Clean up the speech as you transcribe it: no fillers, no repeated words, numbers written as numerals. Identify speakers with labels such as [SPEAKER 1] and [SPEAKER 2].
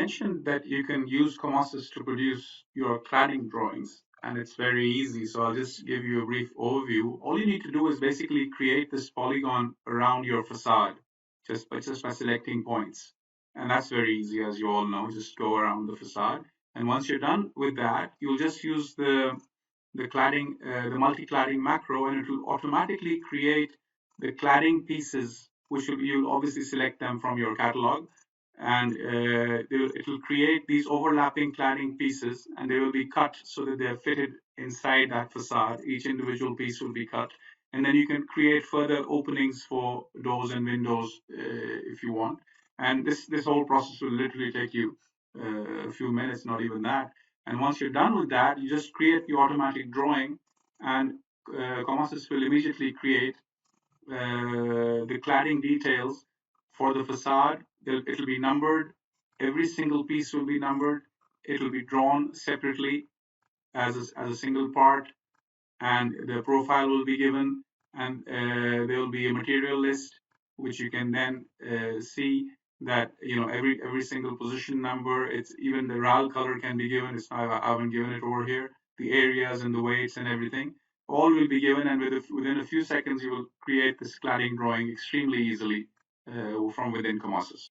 [SPEAKER 1] mentioned that you can use Comosys to produce your cladding drawings, and it's very easy. So I'll just give you a brief overview. All you need to do is basically create this polygon around your facade just by selecting points. And that's very easy, as you all know. Just go around the facade. And once you're done with that, you'll just use the cladding, the multi-cladding macro, and it will automatically create the cladding pieces, which you'll obviously select them from your catalog, and it will create these overlapping cladding pieces, and they will be cut so that they're fitted inside that facade. Each individual piece will be cut, and then you can create further openings for doors and windows if you want. And this whole process will literally take you a few minutes, not even that. And once you're done with that, you just create the automatic drawing, and Comosys will immediately create the cladding details for the facade. It'll be numbered. Every single piece will be numbered. It'll be drawn separately as a single part, and the profile will be given, and there will be a material list, which you can then see that every single position number. It's even the RAL color can be given. I haven't given it over here. The areas and the weights and everything all will be given, and within a few seconds you will create this cladding drawing extremely easily from within Comosys.